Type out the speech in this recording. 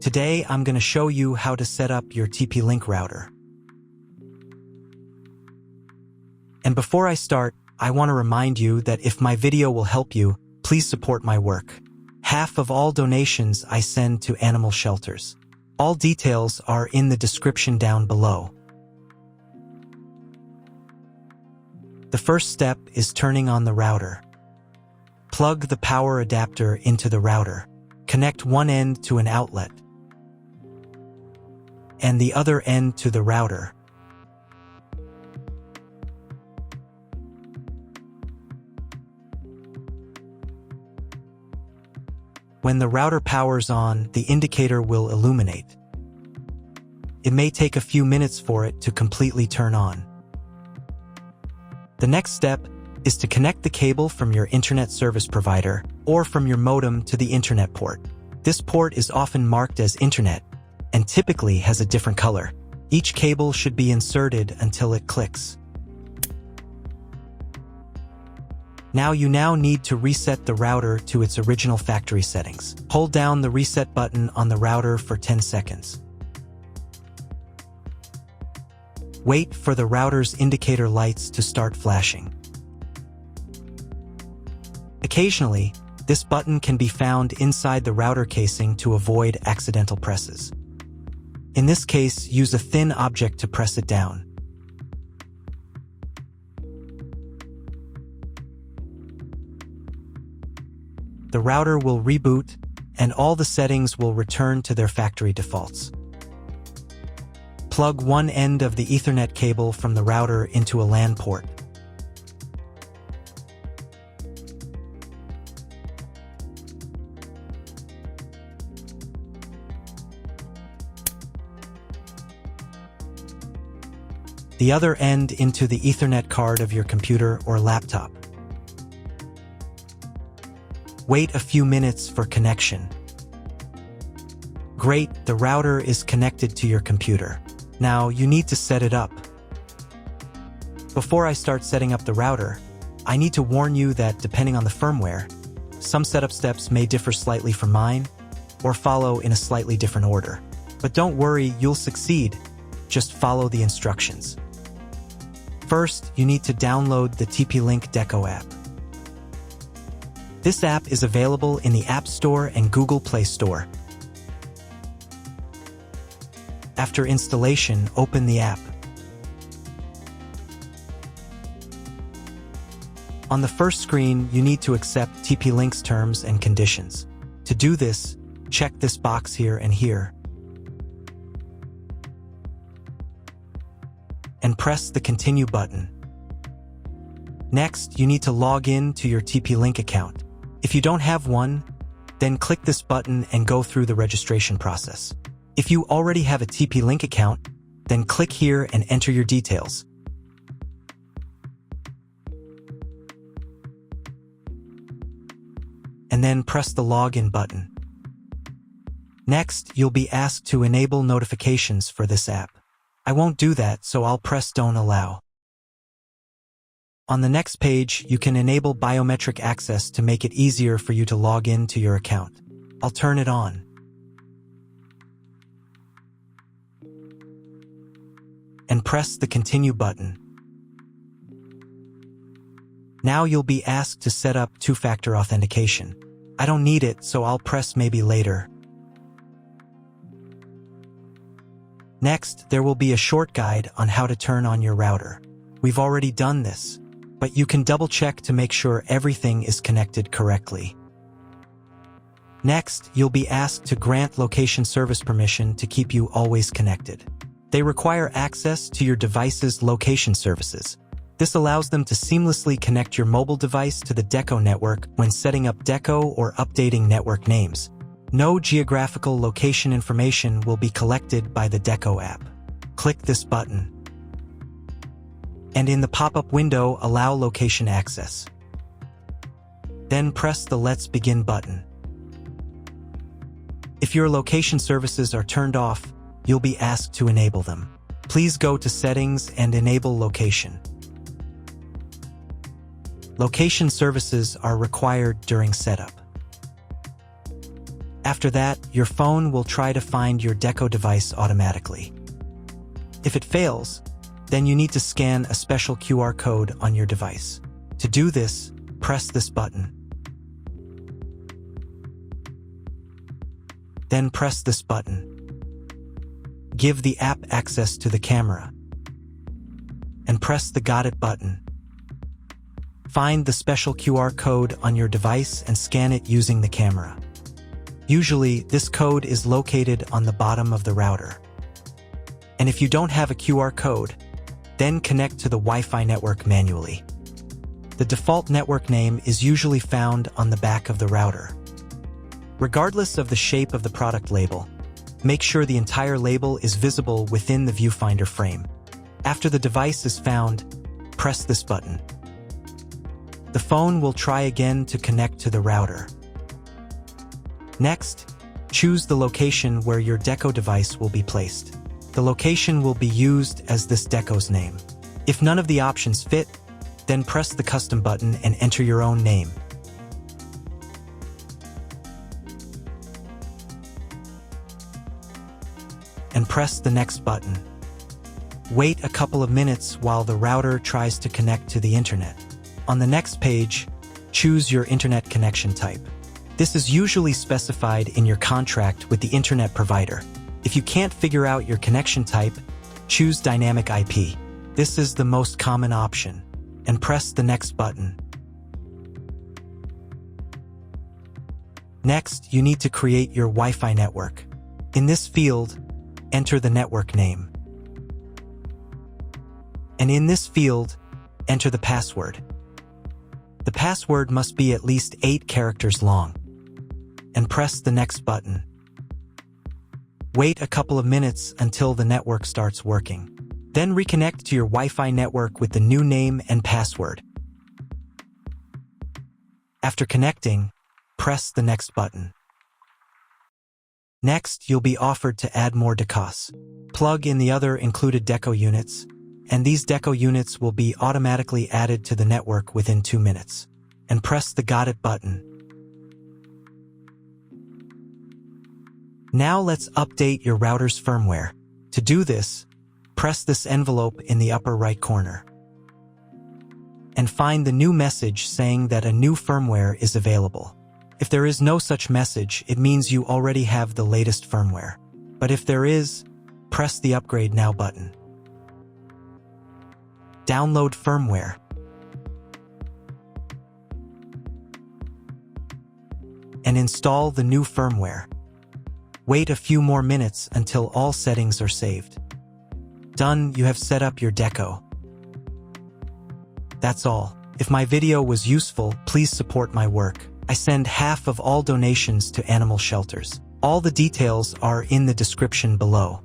Today, I'm going to show you how to set up your TP-Link router. And before I start, I want to remind you that if my video will help you, please support my work. Half of all donations I send to animal shelters. All details are in the description down below. The first step is turning on the router. Plug the power adapter into the router. Connect one end to an outlet and the other end to the router. When the router powers on, the indicator will illuminate. It may take a few minutes for it to completely turn on. The next step is to connect the cable from your internet service provider or from your modem to the internet port. This port is often marked as internet and typically has a different color. Each cable should be inserted until it clicks. You now need to reset the router to its original factory settings. Hold down the reset button on the router for 10 seconds. Wait for the router's indicator lights to start flashing. Occasionally, this button can be found inside the router casing to avoid accidental presses. In this case, use a thin object to press it down. The router will reboot, and all the settings will return to their factory defaults. Plug one end of the Ethernet cable from the router into a LAN port. The other end into the Ethernet card of your computer or laptop. Wait a few minutes for connection. Great, the router is connected to your computer. Now you need to set it up. Before I start setting up the router, I need to warn you that depending on the firmware, some setup steps may differ slightly from mine or follow in a slightly different order. But don't worry, you'll succeed. Just follow the instructions. First, you need to download the TP-Link Deco app. This app is available in the App Store and Google Play Store. After installation, open the app. On the first screen, you need to accept TP-Link's terms and conditions. To do this, check this box here and here, and press the Continue button. Next, you need to log in to your TP-Link account. If you don't have one, then click this button and go through the registration process. If you already have a TP-Link account, then click here and enter your details. And then press the Login button. Next, you'll be asked to enable notifications for this app. I won't do that, so I'll press Don't Allow. On the next page, you can enable biometric access to make it easier for you to log in to your account. I'll turn it on. And press the Continue button. Now you'll be asked to set up two-factor authentication. I don't need it, so I'll press Maybe later. Next, there will be a short guide on how to turn on your router. We've already done this, but you can double-check to make sure everything is connected correctly. Next, you'll be asked to grant location service permission to keep you always connected. They require access to your device's location services. This allows them to seamlessly connect your mobile device to the Deco network when setting up Deco or updating network names. No geographical location information will be collected by the Deco app. Click this button. And in the pop-up window, allow location access. Then press the Let's Begin button. If your location services are turned off, you'll be asked to enable them. Please go to Settings and enable Location. Location services are required during setup. After that, your phone will try to find your Deco device automatically. If it fails, then you need to scan a special QR code on your device. To do this, press this button. Then press this button. Give the app access to the camera. And press the Got It button. Find the special QR code on your device and scan it using the camera. Usually, this code is located on the bottom of the router. And if you don't have a QR code, then connect to the Wi-Fi network manually. The default network name is usually found on the back of the router. Regardless of the shape of the product label, make sure the entire label is visible within the viewfinder frame. After the device is found, press this button. The phone will try again to connect to the router. Next, choose the location where your Deco device will be placed. The location will be used as this Deco's name. If none of the options fit, then press the custom button and enter your own name. And press the next button. Wait a couple of minutes while the router tries to connect to the internet. On the next page, choose your internet connection type. This is usually specified in your contract with the internet provider. If you can't figure out your connection type, choose Dynamic IP. This is the most common option. And press the next button. Next, you need to create your Wi-Fi network. In this field, enter the network name. And in this field, enter the password. The password must be at least 8 characters long. And press the next button. Wait a couple of minutes until the network starts working. Then reconnect to your Wi-Fi network with the new name and password. After connecting, press the next button. Next, you'll be offered to add more decos. Plug in the other included Deco units, and these Deco units will be automatically added to the network within 2 minutes. And press the Got It button. Now let's update your router's firmware. To do this, press this envelope in the upper right corner. And find the new message saying that a new firmware is available. If there is no such message, it means you already have the latest firmware. But if there is, press the Upgrade Now button. Download firmware. And install the new firmware. Wait a few more minutes until all settings are saved. Done, you have set up your Deco. That's all. If my video was useful, please support my work. I send half of all donations to animal shelters. All the details are in the description below.